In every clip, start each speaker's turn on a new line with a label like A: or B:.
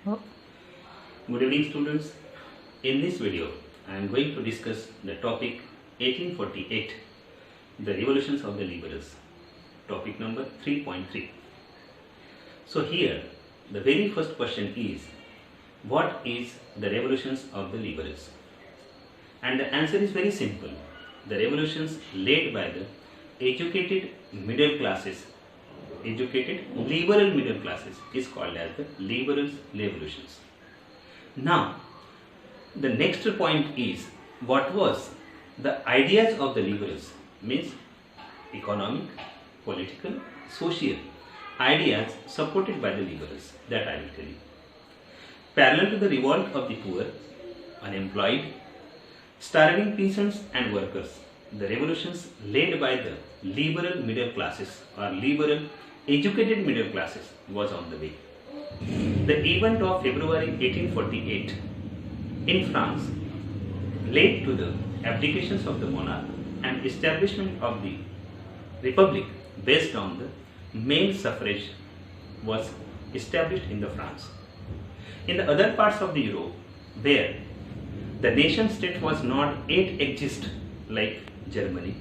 A: Good evening students. In this video I am going to discuss the topic 1848, the revolutions of the liberals, topic number 3.3. So here the very first question is, what is the revolutions of the liberals? And the answer is very simple. The revolutions led by the educated middle classes, educated liberal middle classes, is called as the liberals revolutions. Now the next point is, what was the ideas of the liberals, means economic, political, social ideas supported by the liberals, that I will tell you. Parallel to the revolt of the poor, unemployed, starving peasants and workers, the revolutions led by the liberal middle classes or liberal educated middle classes was on the way. The event of February 1848 in France led to the abdications of the monarch and establishment of the republic based on the male suffrage was established in the France. In the other parts of the Europe, where the nation state was not yet exist, like Germany,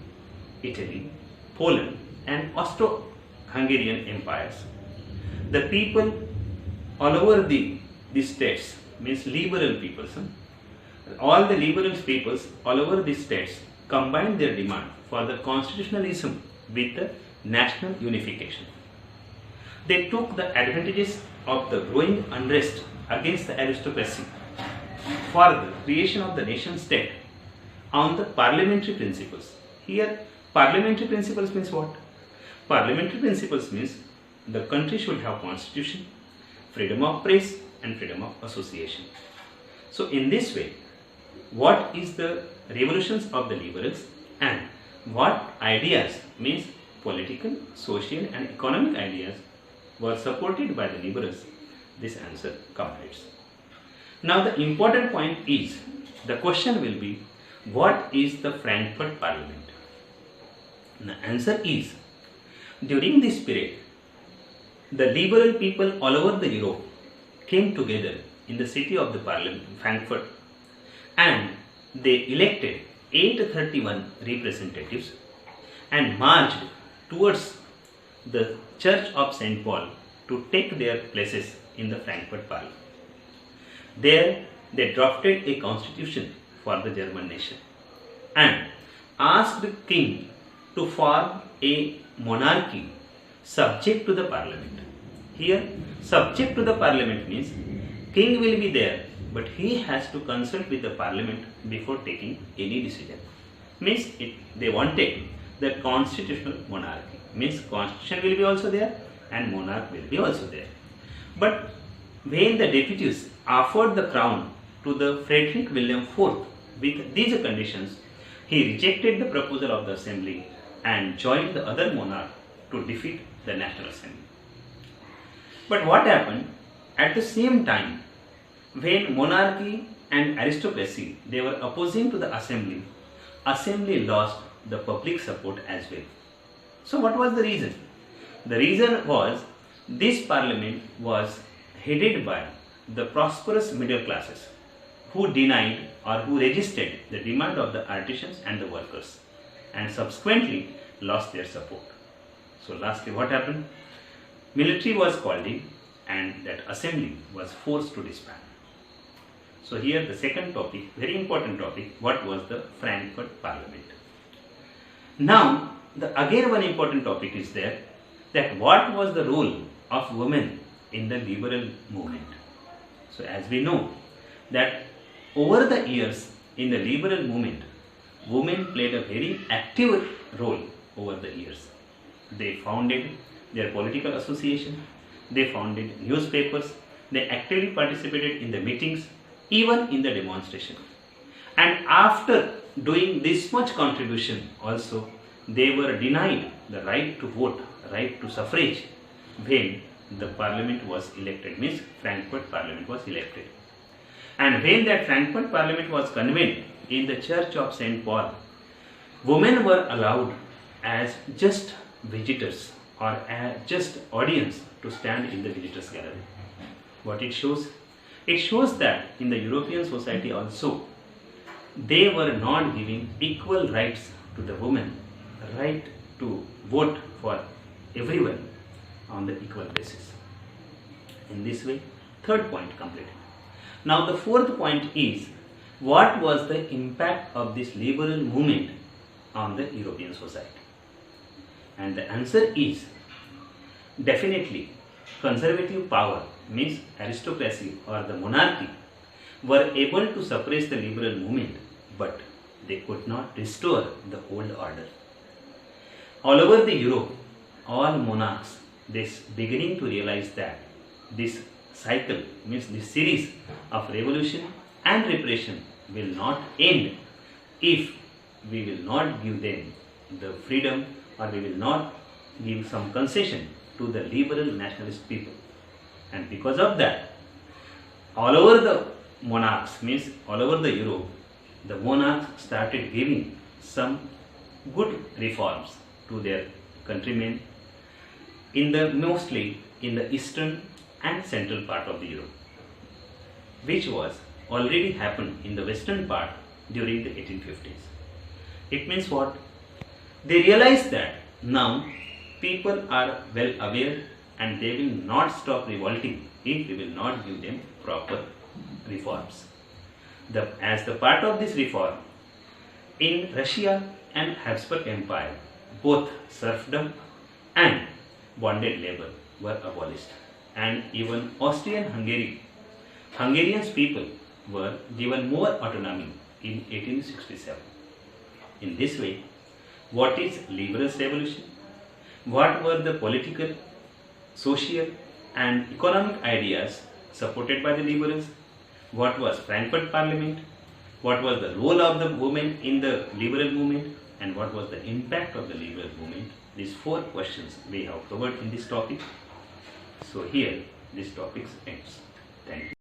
A: Italy, Poland and Austro-Hungarian empires, the people all over the states, means liberal peoples, all the liberal peoples all over the states combined their demand for the constitutionalism with the national unification. They took the advantages of the growing unrest against the aristocracy for the creation of the nation state on the parliamentary principles. Here parliamentary principles means what? Parliamentary principles means the country should have constitution, freedom of press and freedom of association. So in this way, what is the revolutions of the liberals and what ideas, means political, social and economic ideas, were supported by the liberals? This answer completes. Now the important point is, the question will be, what is the Frankfurt Parliament? The answer is, during this period, the liberal people all over the Europe came together in the city of the Parliament, Frankfurt, and they elected 831 representatives and marched towards the Church of St. Paul to take their places in the Frankfurt Parliament. There they drafted a constitution for the German nation and asked the king to form a monarchy subject to the parliament. Here subject to the parliament means king will be there, but he has to consult with the parliament before taking any decision. Means they wanted the constitutional monarchy, means constitution will be also there and monarch will be also there. But when the deputies offered the crown to the Frederick William IV with these conditions, he rejected the proposal of the assembly and joined the other monarch to defeat the National Assembly. But what happened? At the same time, when monarchy and aristocracy, they were opposing to the assembly lost the public support as well. So what was the reason? The reason was, this parliament was headed by the prosperous middle classes who denied or who resisted the demand of the artisans and the workers and subsequently lost their support. So lastly what happened? Military was called in and that assembly was forced to disband. So here the second topic, very important topic, what was the Frankfurt Parliament? Now again one important topic is there, that what was the role of women in the liberal movement. So as we know that over the years in the liberal movement, women played a very active role over the years. They founded their political association, they founded newspapers, they actively participated in the meetings, even in the demonstration. And after doing this much contribution also, they were denied the right to vote, right to suffrage when the parliament was elected, means Frankfurt Parliament was elected. And when that Frankfurt Parliament was convened in the Church of St. Paul, women were allowed as just visitors or just audience to stand in the visitors gallery. What it shows, It shows that in the European society also, they were not giving equal rights to the women, right to vote for everyone on the equal basis. In this way, third point completed. Now the fourth point is, what was the impact of this liberal movement on the European society? And the answer is, definitely conservative power, means aristocracy or the monarchy, were able to suppress the liberal movement, but they could not restore the old order. All over the Europe, all monarchs, they beginning to realize that this cycle, means this series of revolution and repression, will not end if we will not give them the freedom, or we will not give some concession to the liberal nationalist people. And because of that, all over the monarchs, means all over the Europe, the monarchs started giving some good reforms to their countrymen, mostly in the eastern and central part of the Europe, which was already happened in the western part during the 1850s. It means what? They realized that now people are well aware and they will not stop revolting if we will not give them proper reforms. As the part of this reform, in Russia and Habsburg Empire, both serfdom and bonded labor were abolished, and even Hungarian people were given more autonomy in 1867. In this way, what is liberal revolution? What were the political, social and economic ideas supported by the liberals? What was Frankfurt Parliament? What was the role of the women in the liberal movement? And what was the impact of the liberal movement? These four questions we have covered in this topic. So here this topic ends. Thank you.